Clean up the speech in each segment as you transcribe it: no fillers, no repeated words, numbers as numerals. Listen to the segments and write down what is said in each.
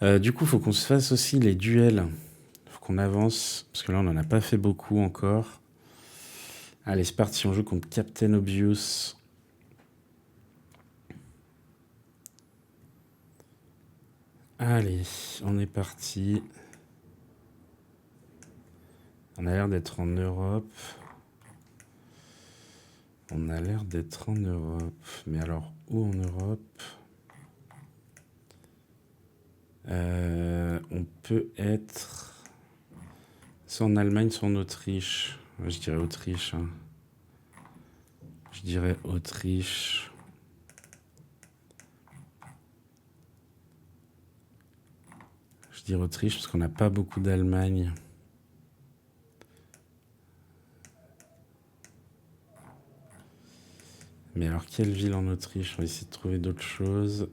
Du coup, faut qu'on se fasse aussi les duels. Faut qu'on avance, parce que là, on n'en a pas fait beaucoup encore. Allez, c'est parti, on joue contre Captain Obvious. Allez, on est parti. On a l'air d'être en Europe. On a l'air d'être en Europe. Mais alors, où en Europe? On peut être soit en Allemagne, soit en Autriche. Ouais, je dirais Autriche. Hein. Je dirais Autriche. Je dirais Autriche parce qu'on n'a pas beaucoup d'Allemagne. Mais alors, quelle ville en Autriche? On va essayer de trouver d'autres choses.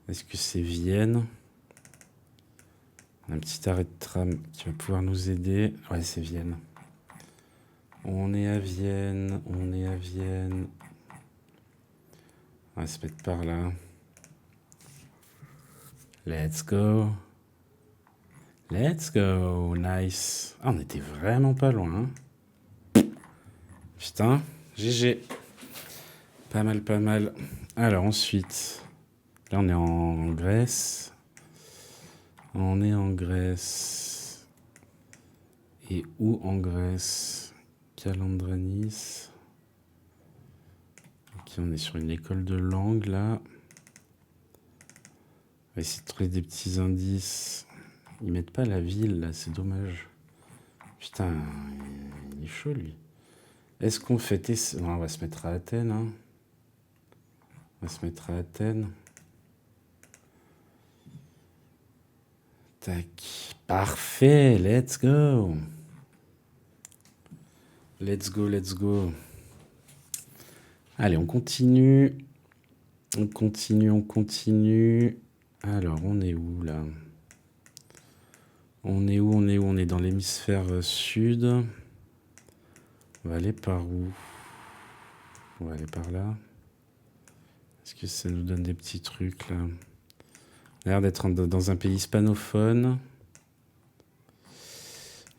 Est-ce que c'est Vienne? Un petit arrêt de tram qui va pouvoir nous aider. Ouais, c'est Vienne. On est à Vienne, on est à Vienne. On va se mettre par là. Let's go. Let's go. Nice. Ah, on était vraiment pas loin. Hein. Putain, GG. Pas mal, pas mal. Alors ensuite, là on est en Grèce. On est en Grèce. Et où en Grèce? Calandranis. Ok, on est sur une école de langue là. On va essayer de trouver des petits indices. Ils mettent pas la ville là, c'est dommage. Putain, il est chaud lui. Est-ce qu'on fait... Non, on va se mettre à Athènes. Hein. On va se mettre à Athènes. Tac. Parfait, let's go. Let's go, let's go. Allez, on continue. On continue, on continue. Alors, on est où là? On est où? On est où? On est dans l'hémisphère sud. On va aller par où? On va aller par là. Est-ce que ça nous donne des petits trucs là? On a l'air d'être dans un pays hispanophone.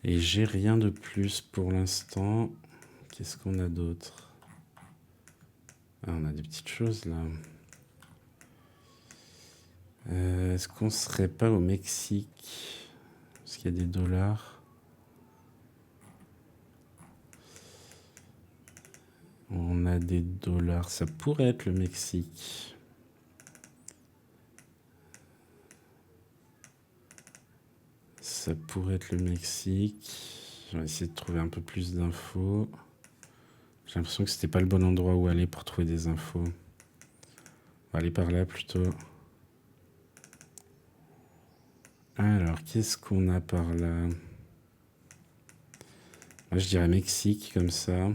Et j'ai rien de plus pour l'instant. Qu'est-ce qu'on a d'autre? Ah, on a des petites choses là. Est-ce qu'on serait pas au Mexique? Parce qu'il y a des dollars. On a des dollars. Ça pourrait être le Mexique. Ça pourrait être le Mexique. Je vais essayer de trouver un peu plus d'infos. J'ai l'impression que c'était pas le bon endroit où aller pour trouver des infos. On va aller par là plutôt. Alors, qu'est-ce qu'on a par là? Moi, je dirais Mexique, comme ça.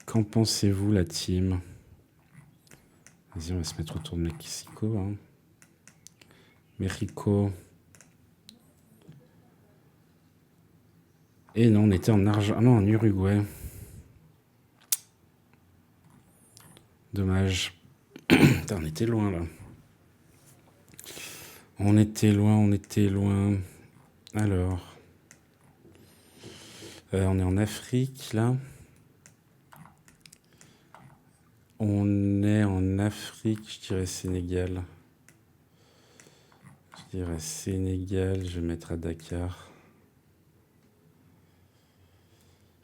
Qu'en pensez-vous, la team? Vas-y, on va se mettre autour de Mexico. Hein. Mexico. Et non, on était en Argentine. Ah non, en Uruguay. Dommage. Putain, on était loin, là. On était loin, on était loin. Alors. On est en Afrique, là. On est en Afrique, je dirais Sénégal. Je dirais Sénégal, je vais mettre à Dakar.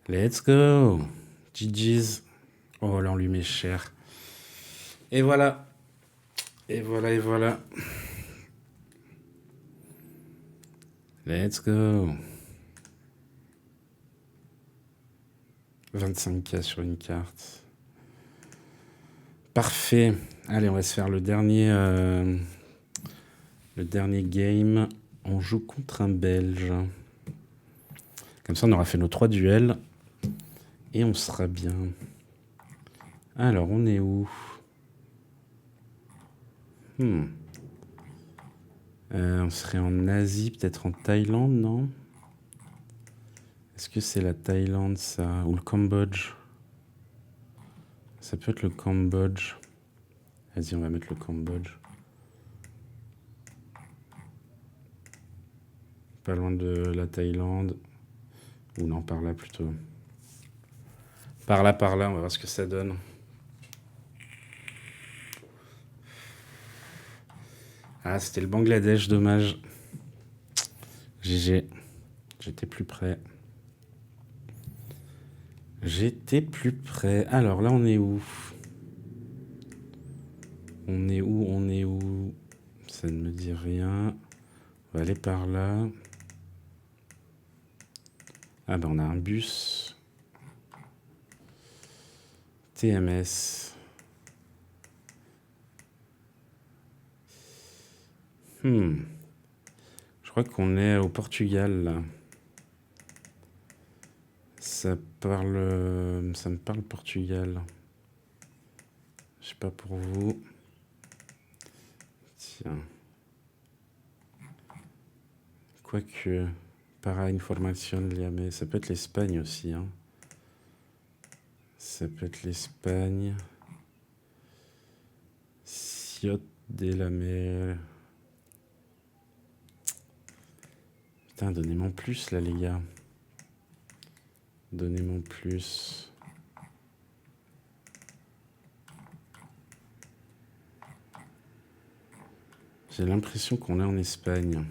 Let's go! GG's. Oh là, on lui met cher. Et voilà. Et voilà, et voilà. Let's go. 25K sur une carte. Parfait. Allez, on va se faire le dernier game. On joue contre un Belge. Comme ça, on aura fait nos 3 duels. Et on sera bien. Alors, on est où? On serait en Asie, peut-être en Thaïlande, non? Est-ce que c'est la Thaïlande, ça? Ou le Cambodge? Ça peut être le Cambodge. Vas-y, on va mettre le Cambodge. Pas loin de la Thaïlande. Ou non, par là plutôt. Par là, on va voir ce que ça donne. Ah, c'était le Bangladesh, dommage. GG. J'étais plus près. J'étais plus près. Alors là, on est où? On est où? Ça ne me dit rien. On va aller par là. Ah ben on a un bus. TMS. Je crois qu'on est au Portugal là. Ça me parle Portugal. Je sais pas pour vous. Tiens. Quoique, para information mais ça peut être l'Espagne aussi. Hein. Ça peut être l'Espagne. Ciot de la mer. Putain, donnez-moi plus là, les gars. Donnez-moi plus. J'ai l'impression qu'on est en Espagne.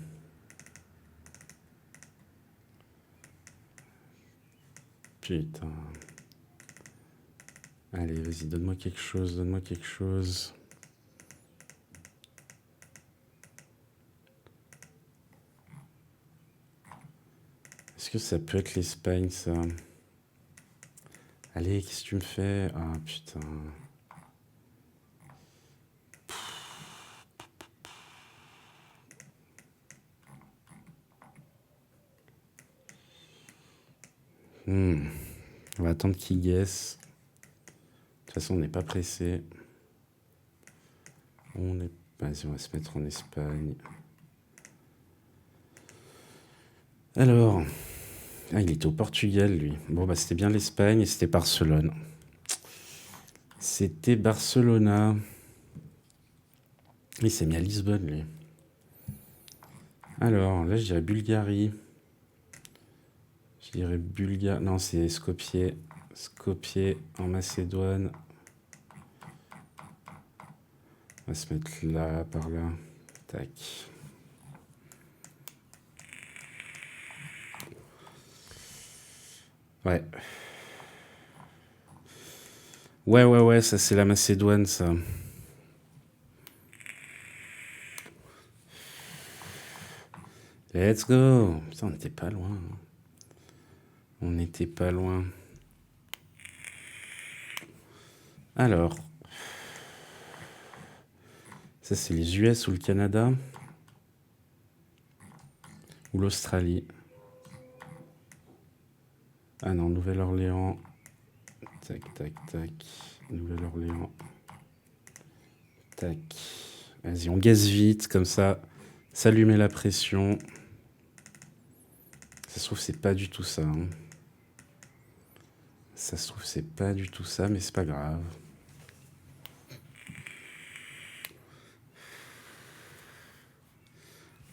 Putain. Allez, vas-y, donne-moi quelque chose, Est-ce que ça peut être l'Espagne, ça? Allez, qu'est-ce que tu me fais? Ah, putain. On va attendre qu'il guesse. De toute façon, on n'est pas pressé. Vas-y, on va se mettre en Espagne. Alors... Ah, il était au Portugal, lui. Bon, bah, c'était bien l'Espagne et c'était Barcelone. C'était Barcelona. Il s'est mis à Lisbonne, lui. Alors, là, je dirais Bulgarie. Je dirais Bulgarie. Non, c'est Skopje. Skopje en Macédoine. On va se mettre là, par là. Tac. Ouais. Ouais, ça c'est la Macédoine, ça. Let's go. Putain, on n'était pas loin. On n'était pas loin. Alors. Ça, c'est les US ou le Canada? Ou l'Australie? Ah non, Nouvelle-Orléans. Tac, tac, tac. Nouvelle-Orléans. Tac. Vas-y, on gaze vite, comme ça. S'allumer la pression. Ça se trouve, c'est pas du tout ça. Hein. Ça se trouve, c'est pas du tout ça, mais c'est pas grave.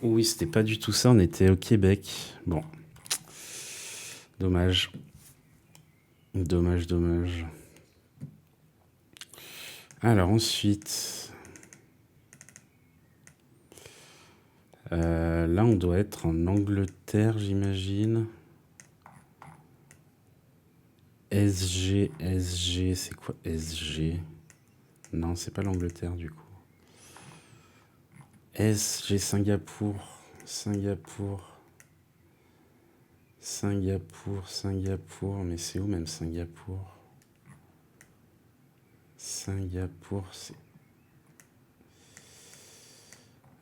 Oui, c'était pas du tout ça, on était au Québec. Bon. Dommage. Dommage. Alors ensuite... là, on doit être en Angleterre, j'imagine. SG, c'est quoi SG? Non, c'est pas l'Angleterre du coup. SG, Singapour, mais c'est où même Singapour? Singapour, c'est...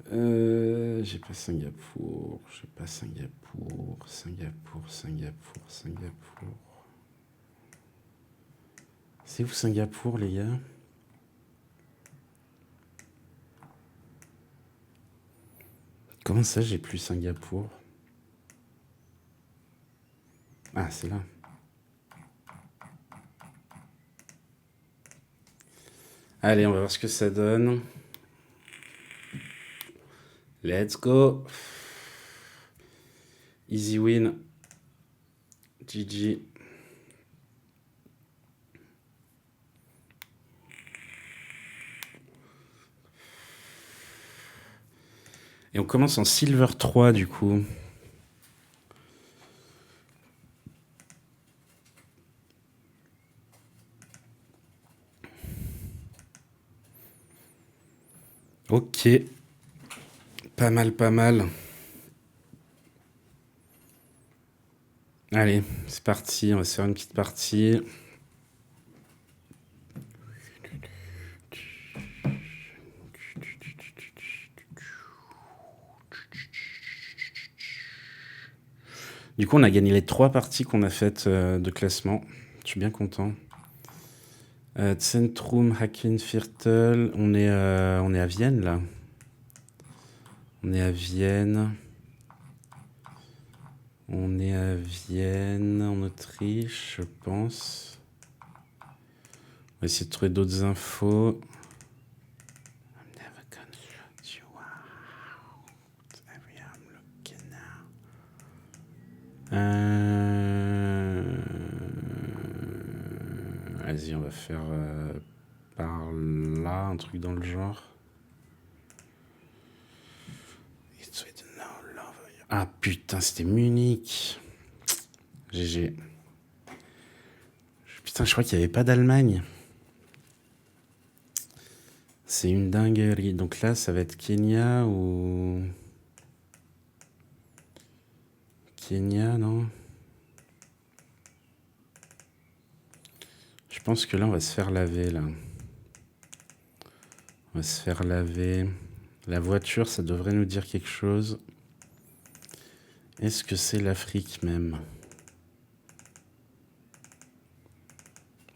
j'ai pas Singapour. C'est où Singapour, les gars? Comment ça, j'ai plus Singapour? Ah, c'est là. Allez, on va voir ce que ça donne. Let's go. Easy win. GG. Et on commence en Silver 3 du coup. Ok. Pas mal, pas mal. Allez, c'est parti. On va se faire une petite partie. Du coup, on a gagné les 3 parties qu'on a faites de classement. Je suis bien content. Zentrum, Hackenviertel. On est à Vienne, là. On est à Vienne. On est à Vienne, en Autriche, je pense. On va essayer de trouver d'autres infos. Vas-y, on va faire par là, un truc dans le genre. Ah putain, c'était Munich. GG. Putain, je crois qu'il n'y avait pas d'Allemagne. C'est une dinguerie. Donc là, ça va être Kenya ou... Kenya, non? Je pense que là, on va se faire laver, là. On va se faire laver. La voiture, ça devrait nous dire quelque chose. Est-ce que c'est l'Afrique même?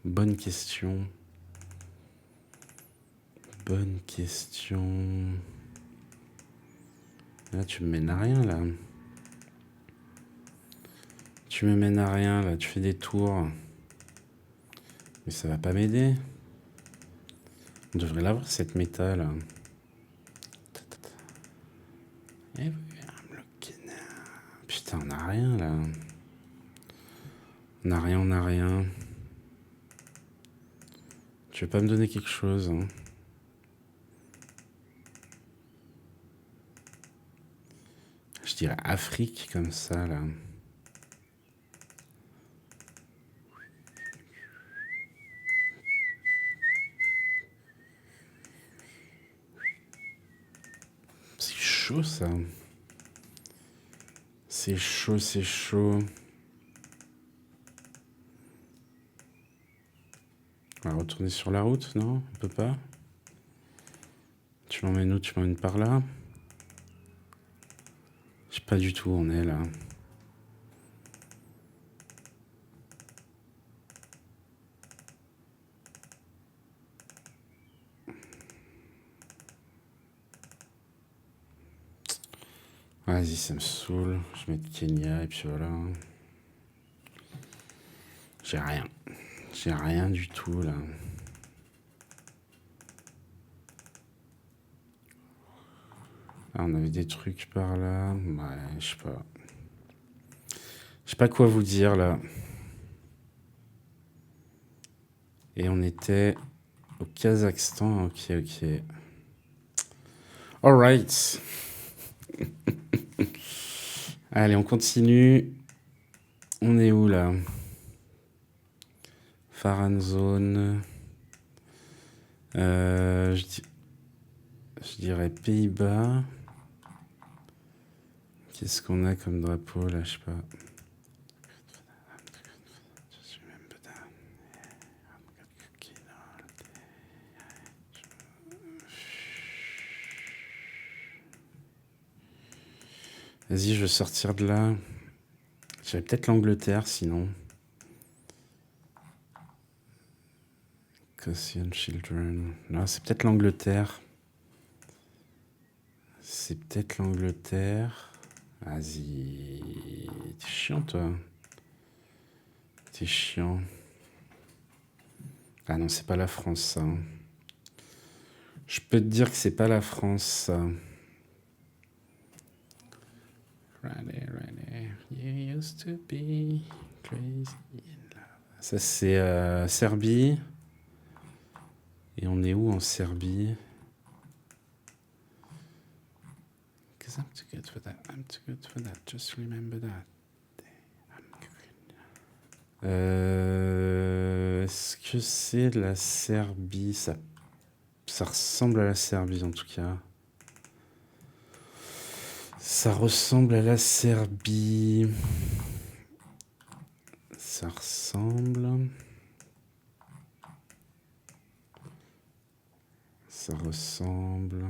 Bonne question. Bonne question. Là, tu me mènes à rien, là. Tu me mènes à rien, là. Tu fais des tours. Mais ça va pas m'aider. On devrait l'avoir, cette méta, là. Putain, on n'a rien, là. On n'a rien, on n'a rien. Tu veux pas me donner quelque chose, hein? Je dirais Afrique, comme ça, là. C'est chaud, ça. C'est chaud, c'est chaud. On va retourner sur la route, non? On peut pas? Tu m'emmènes où? Tu m'emmènes par là? Je sais pas du tout où on est, là. Vas-y, ça me saoule. Je vais mettre Kenya et puis voilà. J'ai rien. J'ai rien du tout, là. Ah, on avait des trucs par là. Ouais, je sais pas. Je sais pas quoi vous dire, là. Et on était au Kazakhstan. Ok, ok. Alright. Allez, on continue. On est où, là? Faran Zone. Je dirais Pays-Bas. Qu'est-ce qu'on a comme drapeau, là? Je sais pas. Vas-y, je vais sortir de là. J'avais peut-être l'Angleterre, sinon. Caution Children. Non, c'est peut-être l'Angleterre. C'est peut-être l'Angleterre. Vas-y. T'es chiant, toi. C'est chiant. Ah non, c'est pas la France, ça. Hein. Je peux te dire que c'est pas la France, ça. You used to be crazy in love. Ça, c'est Serbie. Et on est où en Serbie? Cause I'm too good for that. I'm too good for that. Just remember that. Est-ce que c'est la Serbie? Ça ressemble à la Serbie en tout cas. Ça ressemble à la Serbie. Ça ressemble. Ça ressemble.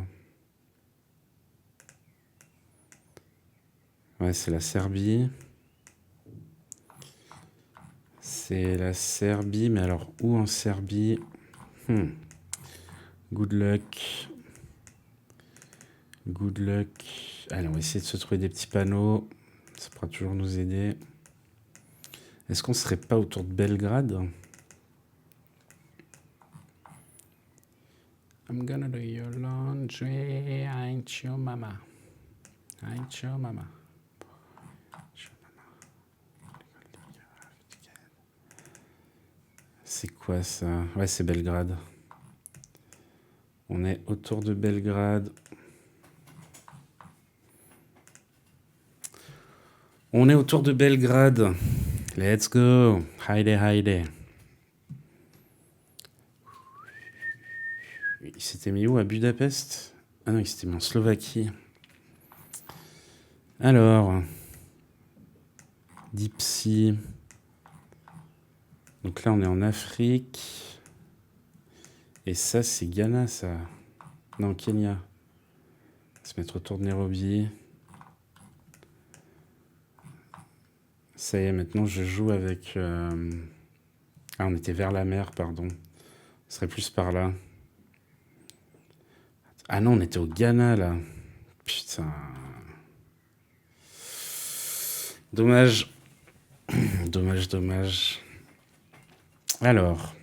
Ouais, c'est la Serbie. C'est la Serbie, mais alors où en Serbie? Good luck. Good luck. Allez, on va essayer de se trouver des petits panneaux. Ça pourra toujours nous aider. Est-ce qu'on serait pas autour de Belgrade? I'm gonna do your laundry, ain't your mama. Ain't your mama. C'est quoi ça? Ouais, c'est Belgrade. On est autour de Belgrade. On est autour de Belgrade. Let's go. Haydi. Il s'était mis où? À Budapest? Ah non, il s'était mis en Slovaquie. Alors, Dipsy. Donc là, on est en Afrique. Et ça, c'est Ghana, ça. Non, Kenya. On va se mettre autour de Nairobi. Ça y est, maintenant, je joue avec... Ah, on était vers la mer, pardon. On serait plus par là. Ah non, on était au Ghana, là. Putain. Dommage. Dommage. Alors.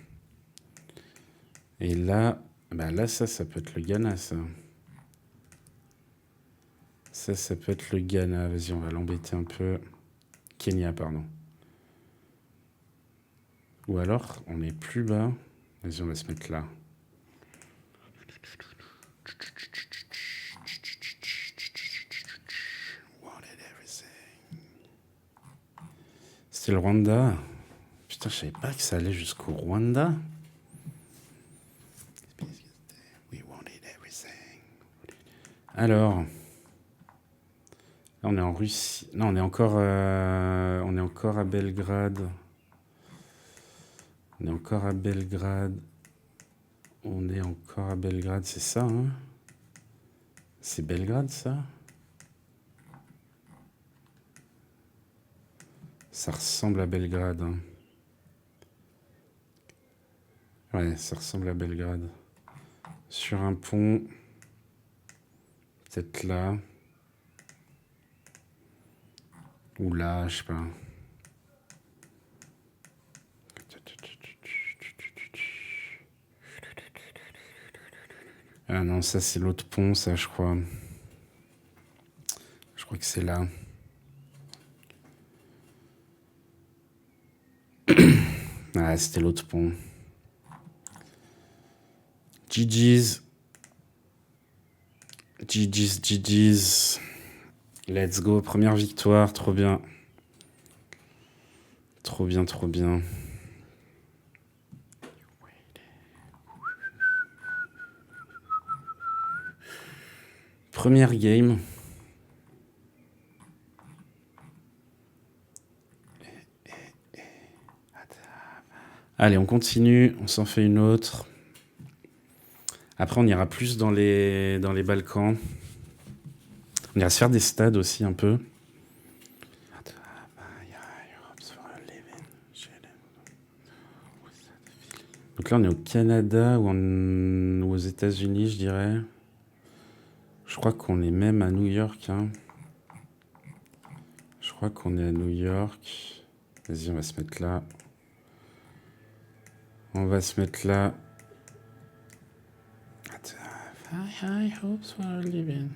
Et là, bah là, ça peut être le Ghana, ça. Ça peut être le Ghana. Vas-y, on va l'embêter un peu. Kenya, pardon. Ou alors, on est plus bas. Vas-y, on va se mettre là. C'était le Rwanda. Putain, je savais pas que ça allait jusqu'au Rwanda. Alors, là, on est en Russie. Non, on est encore à Belgrade. On est encore à Belgrade, c'est ça, hein? C'est Belgrade, ça? Ça ressemble à Belgrade, hein. Ouais, ça ressemble à Belgrade. Sur un pont. Peut-être là. Ou là, je sais pas. Ah non, ça c'est l'autre pont, ça, je crois. Je crois que c'est là. Ah, c'était l'autre pont. GG's. Let's go, première victoire, trop bien. Trop bien. Première game. Allez, on continue, on s'en fait une autre. Après, on ira plus dans les Balkans. On ira se faire des stades aussi un peu. Donc là, on est au Canada ou aux États-Unis, je dirais. Je crois qu'on est même à New York. Hein. Je crois qu'on est à New York. Vas-y, on va se mettre là. On va se mettre là. High hopes for a living.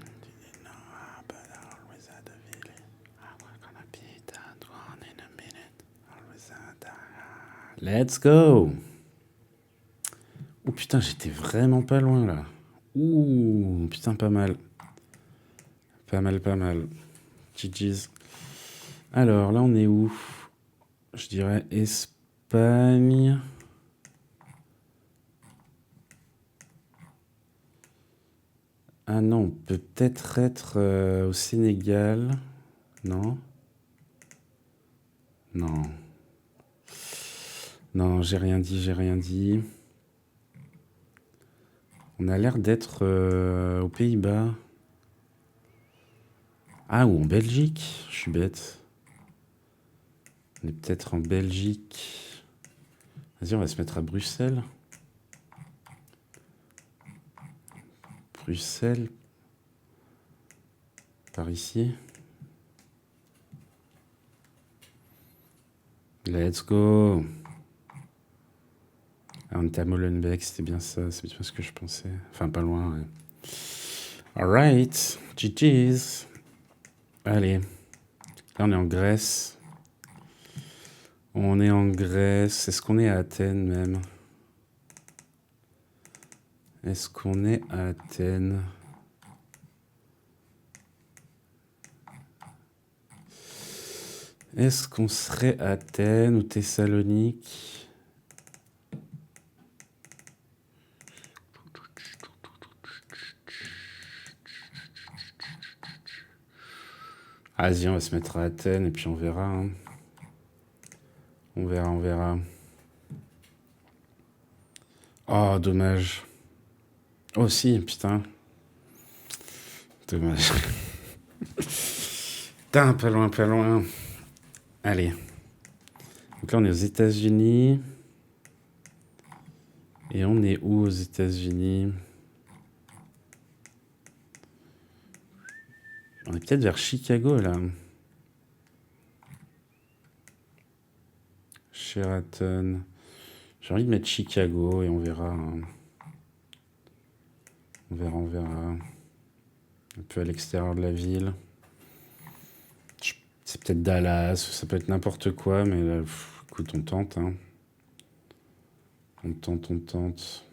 Let's go. Oh putain, j'étais vraiment pas loin là. Ouh, putain, pas mal. Pas mal, pas mal. GG's. Alors là, on est où? Je dirais Espagne. Ah non, on peut peut-être être au Sénégal. Non? Non. Non, j'ai rien dit, j'ai rien dit. On a l'air d'être aux Pays-Bas. Ah, ou en Belgique. Je suis bête. On est peut-être en Belgique. Vas-y, on va se mettre à Bruxelles. Bruxelles. Par ici. Let's go. Ah, on était à Molenbeek, c'était bien ça. C'est bien ce que je pensais. Enfin, pas loin, ouais. Alright. GG's. Allez. Là, on est en Grèce. On est en Grèce. Est-ce qu'on est à Athènes même? Est-ce qu'on est à Athènes? Est-ce qu'on serait à Athènes ou Thessalonique? Vas-y, on va se mettre à Athènes et puis on verra. Hein. On verra, on verra. Oh, dommage. Oh, si, putain. Dommage. Putain, pas loin, pas loin. Allez. Donc là, on est aux États-Unis. Et on est où aux États-Unis? On est peut-être vers Chicago, là. Sheraton. J'ai envie de mettre Chicago et on verra. Hein. On verra, on verra. Un peu à l'extérieur de la ville. C'est peut-être Dallas, ça peut être n'importe quoi, mais là, écoute, on tente. Hein. On tente, on tente.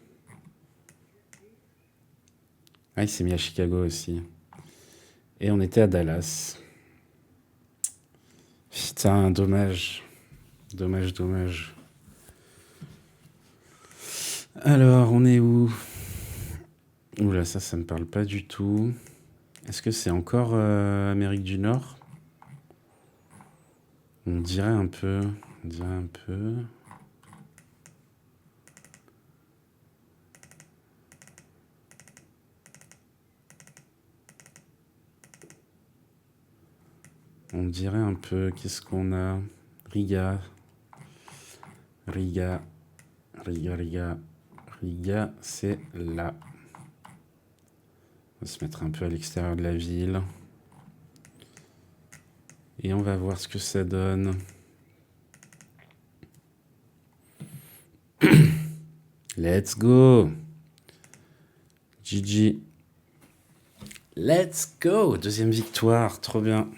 Ah, il s'est mis à Chicago aussi. Et on était à Dallas. Putain, dommage. Dommage, dommage. Alors, on est où? Oula, ça me parle pas du tout. Est-ce que c'est encore Amérique du Nord? On dirait un peu. On dirait un peu. On dirait un peu. Qu'est-ce qu'on a? Riga. Riga. Riga, Riga. Riga, c'est là. On va se mettre un peu à l'extérieur de la ville. Et on va voir ce que ça donne. Let's go. GG. Let's go. Deuxième victoire. Trop bien.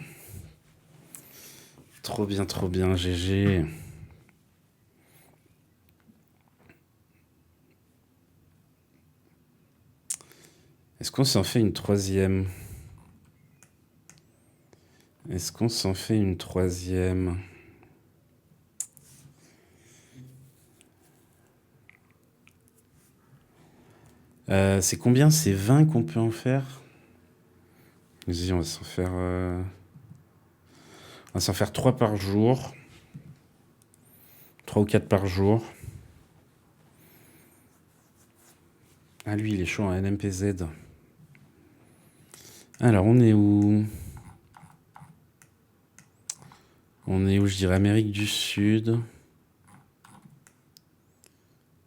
Trop bien, trop bien. GG. Est-ce qu'on s'en fait une troisième? Est-ce qu'on s'en fait une troisième? C'est combien? C'est 20 qu'on peut en faire? Vas-y, on va s'en faire... On va s'en faire 3 par jour. 3 ou 4 par jour. Ah, lui, il est chaud en NMPZ. Alors, on est où? On est où? Je dirais Amérique du Sud.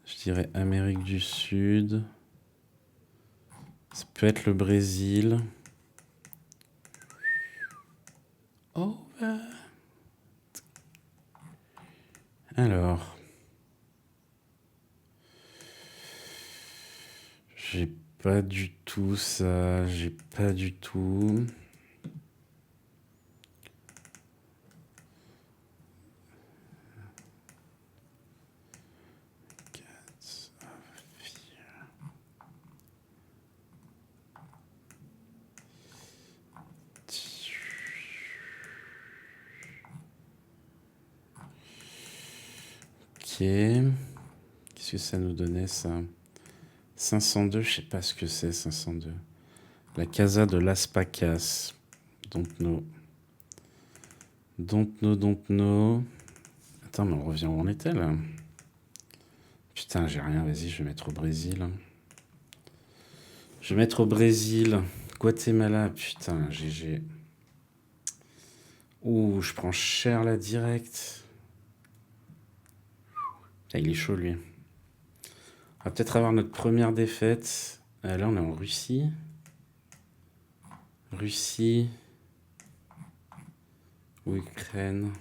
Je dirais Amérique du Sud. Ça peut être le Brésil. Oh. Alors. pas du tout ça. J'ai pas du tout. Ok. Qu'est-ce que ça nous donnait, ça? 502, je sais pas ce que c'est, 502. La Casa de Las Pacas. Don't know. Don't know, don't know. Attends, mais on revient où on était, là? Putain, j'ai rien, vas-y, je vais mettre au Brésil. Je vais mettre au Brésil. Guatemala, putain, GG. Ouh, je prends cher, là, direct. Ah, il est chaud, lui. On va peut-être avoir notre première défaite. Là, on est en Russie. Russie. Ou Ukraine.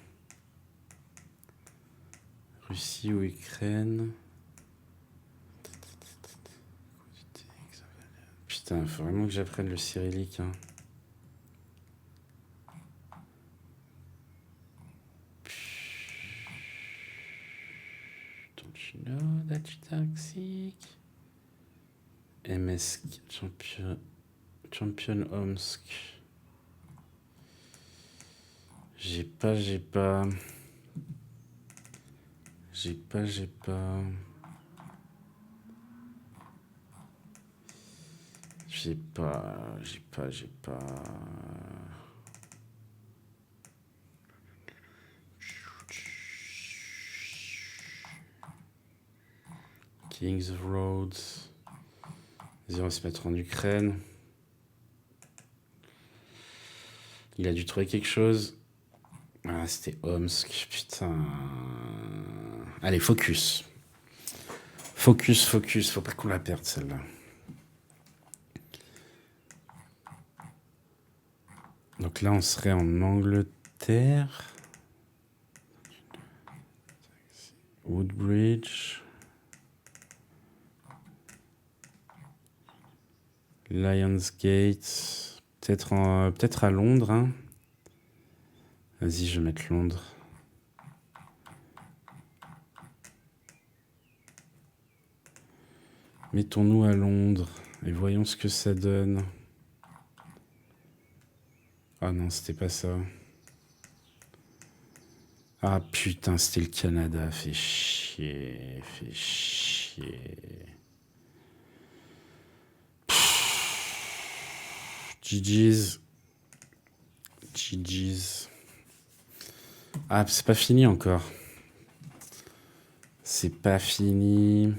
Russie ou Ukraine. Putain, il faut vraiment que j'apprenne le cyrillique. Hein. Don't you know that you're toxic? MSK, Champion Omsk. J'ai pas. J'ai pas. Kings Road. Vas-y, on va se mettre en Ukraine. Il a dû trouver quelque chose. Ah, c'était Omsk, putain. Allez, focus. Focus. Faut pas qu'on la perde, celle-là. Donc là, on serait en Angleterre. Woodbridge. Lionsgate. Peut-être à Londres. Hein. Vas-y, je vais mettre Londres. Mettons-nous à Londres et voyons ce que ça donne. Ah non, c'était pas ça. Ah putain, c'était le Canada. Fait chier. GG's. Ah, c'est pas fini encore. C'est pas fini.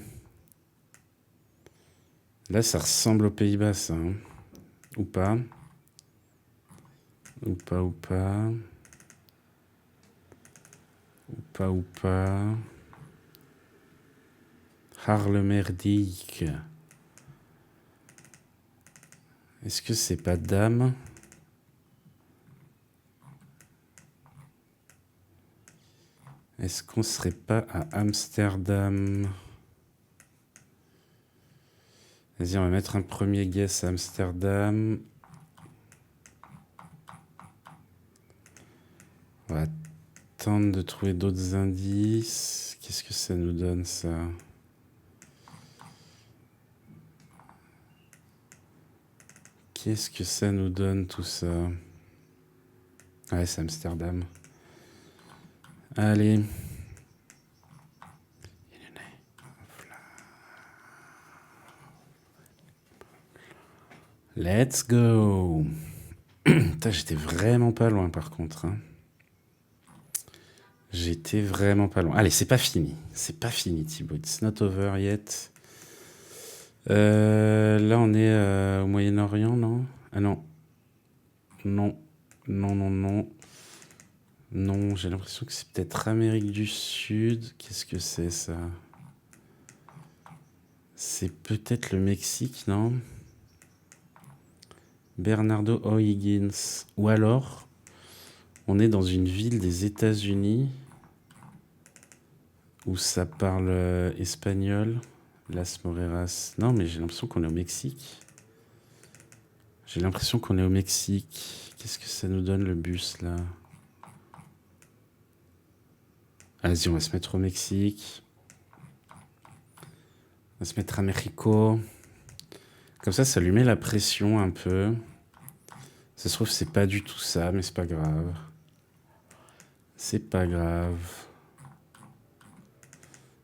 Là, ça ressemble aux Pays-Bas, ça. Hein. Ou pas. Haarlemmerdiek. Est-ce que c'est pas Dame? Est-ce qu'on serait pas à Amsterdam? Vas-y, on va mettre un premier guess à Amsterdam. On va attendre de trouver d'autres indices. Qu'est-ce que ça nous donne, ça? Qu'est-ce que ça nous donne, tout ça? Ouais, c'est Amsterdam. Allez. Let's go. Putain, j'étais vraiment pas loin, par contre. Hein. J'étais vraiment pas loin. Allez, c'est pas fini. C'est pas fini, Thibaut. It's not over yet. Là, on est au Moyen-Orient, non? Ah non. Non, j'ai l'impression que c'est peut-être Amérique du Sud. Qu'est-ce que c'est, ça? C'est peut-être le Mexique, non? Bernardo O'Higgins. Ou alors, on est dans une ville des États-Unis où ça parle espagnol. Las Moreras. Non, mais j'ai l'impression qu'on est au Mexique. J'ai l'impression qu'on est au Mexique. Qu'est-ce que ça nous donne le bus là? Vas-y, on va se mettre au Mexique. On va se mettre à Mexico. Comme ça lui met la pression un peu. Ça se trouve, c'est pas du tout ça, mais c'est pas grave. C'est pas grave.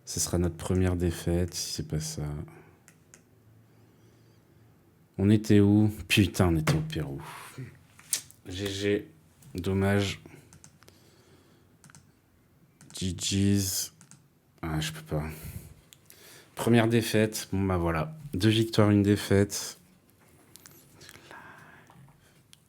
Ce sera notre première défaite si c'est pas ça. On était où? Putain, on était au Pérou. GG. Dommage. GG's. Ah, je peux pas. Première défaite. Bon, bah voilà. 2 victoires, 1 défaite.